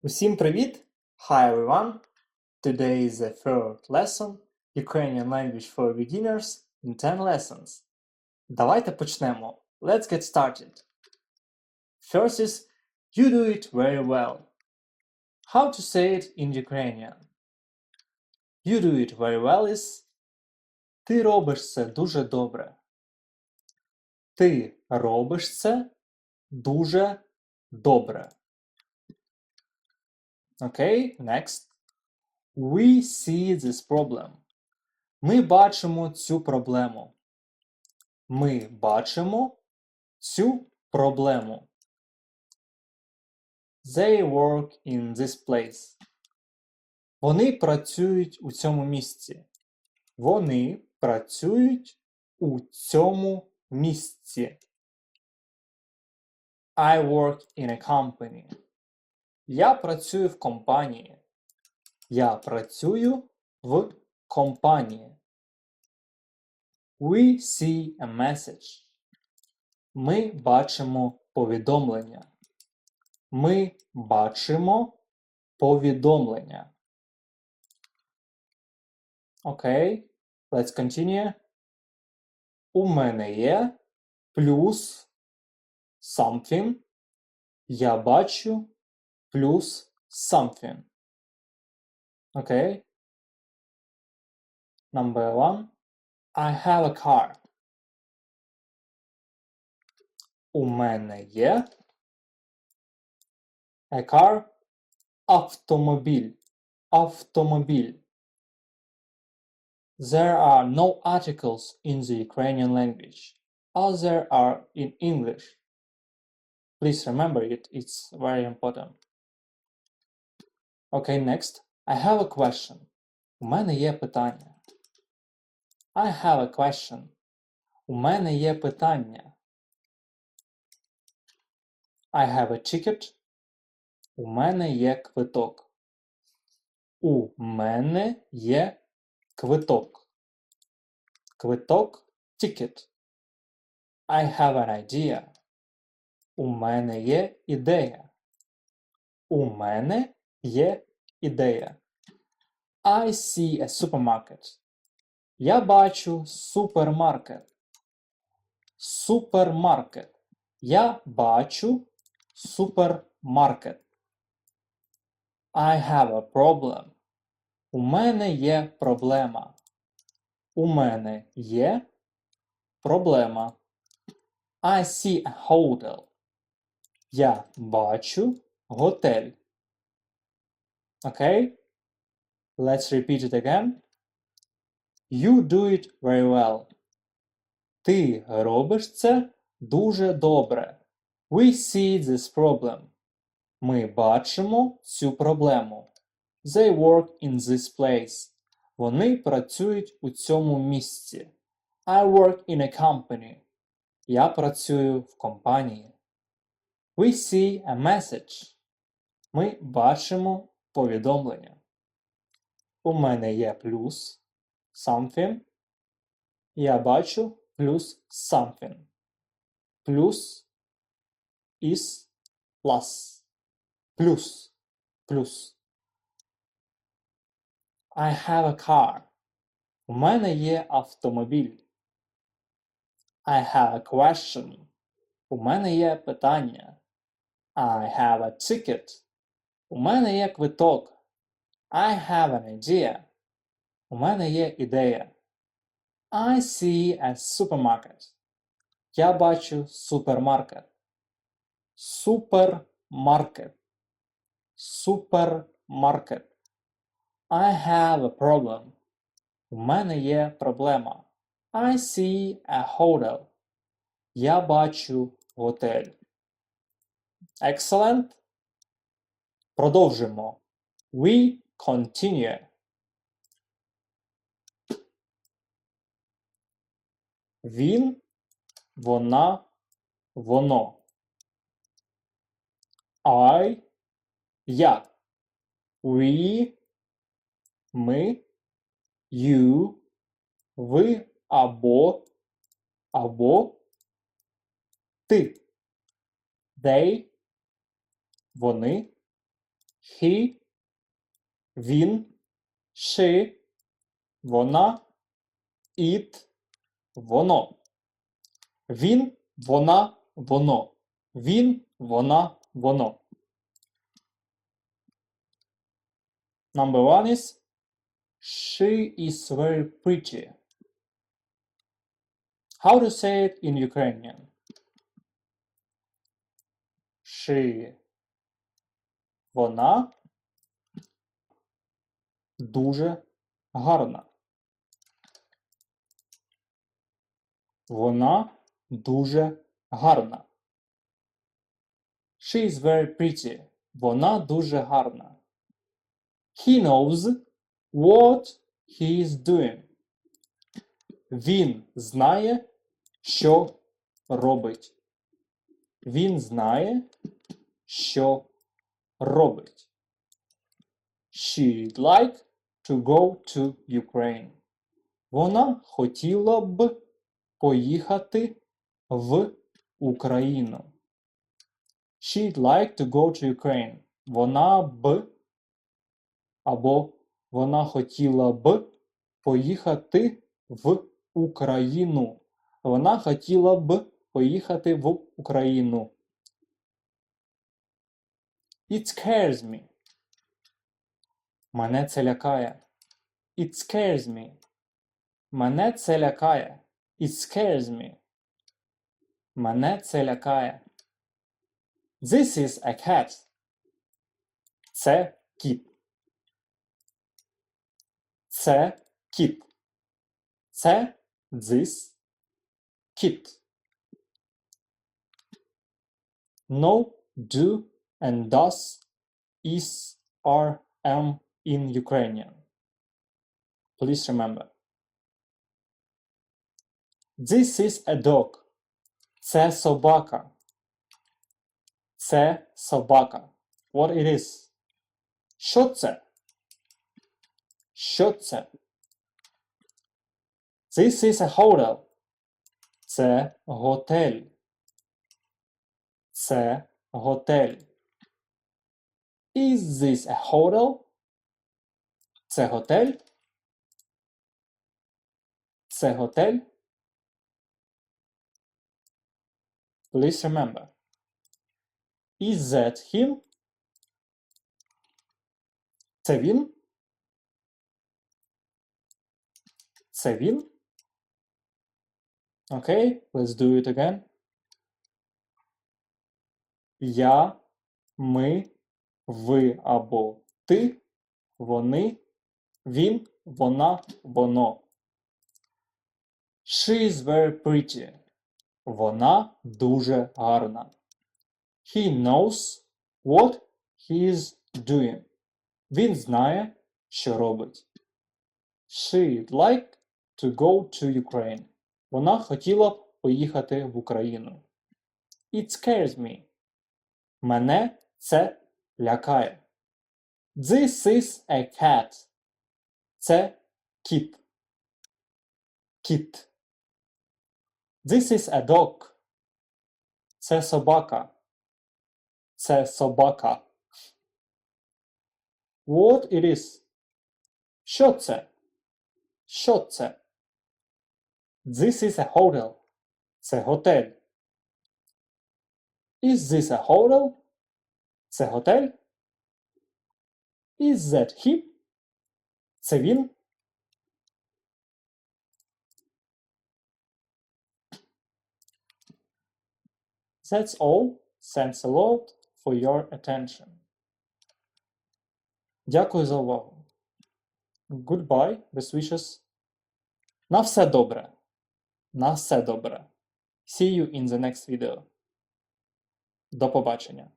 Усім привіт! Hi everyone! Today is the third lesson Ukrainian language for beginners in 10 lessons. Давайте почнемо. Let's get started. First is you do it very well. How to say it in Ukrainian? You do it very well is ти робиш це дуже добре. Ти робиш це дуже добре. Okay, next. We see this problem. Ми бачимо цю проблему. Ми бачимо цю проблему. They work in this place. Вони працюють у цьому місці. Вони працюють у цьому місці. I work in a company. Я працюю в компанії. Я працюю в компанії. We see a message. Ми бачимо повідомлення. Ми бачимо повідомлення. Окей, let's continue. У мене є плюс something. Я бачу плюс something. Okay. Number one. I have a car. У мене є a car. Автомобіль. Автомобіль. There are no articles in the Ukrainian language, as there are in English. Please remember it, it's very important. Okay, next. I have a question. У мене є питання. I have a question. У мене є питання. I have a ticket. У мене є квиток. У мене є квиток. Квиток – ticket. I have an idea. У мене є ідея. У мене є ідея. I see a supermarket. Я бачу супермаркет. Супермаркет. Я бачу супермаркет. I have a problem. У мене є проблема. У мене є проблема. I see a hotel. Я бачу готель. Okay? Let's repeat it again. You do it very well. Ти робиш це дуже добре. We see this problem. Ми бачимо цю проблему. They work in this place. Вони працюють у цьому місці. I work in a company. Я працюю в компанії. We see a message. Ми бачимо повідомлення. У мене є плюс something. Я бачу плюс something. Плюс is plus. Плюс. Плюс. I have a car. У мене є автомобіль. I have a question. У мене є питання. I have a ticket. У мене є квиток. I have an idea. У мене є ідея. I see a supermarket. Я бачу супермаркет. Супермаркет. Супермаркет. I have a problem. У мене є проблема. I see a hotel. Я бачу готель. Excellent. Продовжимо. We continue. Він, вона, воно. I, я. We, ми. You, ви або ти. They, вони. he, він, she, вона, it, воно. Він, вона, воно. Він, вона, воно. Number one is she is very pretty. How to say it in Ukrainian? She. Вона дуже гарна. Вона дуже гарна. She is very pretty. Вона дуже гарна. He knows what he is doing. Він знає, що робить. Він знає, що робить. She'd like to go to Ukraine. Вона хотіла б поїхати в Україну. She'd like to go to Ukraine. Вона б або вона хотіла б поїхати в Україну. Вона хотіла б поїхати в Україну. It scares me. Мене це лякає. It scares me. Мене це лякає. It scares me. Мене це лякає. This is a cat. Це кіт. Це кіт. Це this kit. No, do and does is, are, am in Ukrainian. Please remember. This is a dog. Це собака. Це собака. What it is? Що це? Що це? This is a hotel. Це готель. Це готель. Is this a hotel? Це готель? Це готель? Please remember. Is that him? Це він? Це він? Okay, let's do it again. Я, ми, ви або ти, вони, він, вона, воно. She is very pretty. Вона дуже гарна. He knows what he is doing. Він знає, що робить. She'd like to go to Ukraine. Вона хотіла б поїхати в Україну. It scares me. Мене це лякає. This is a cat. Це кіт. Кіт. This is a dog. Це собака. Це собака. What it is? Що це? Що це? This is a hotel. Це готель. Is this a hotel? Це готель? Is that him? Це він? That's all. Thanks a lot for your attention. Дякую за увагу. Goodbye, best wishes. На все добре. На все добре. See you in the next video. До побачення.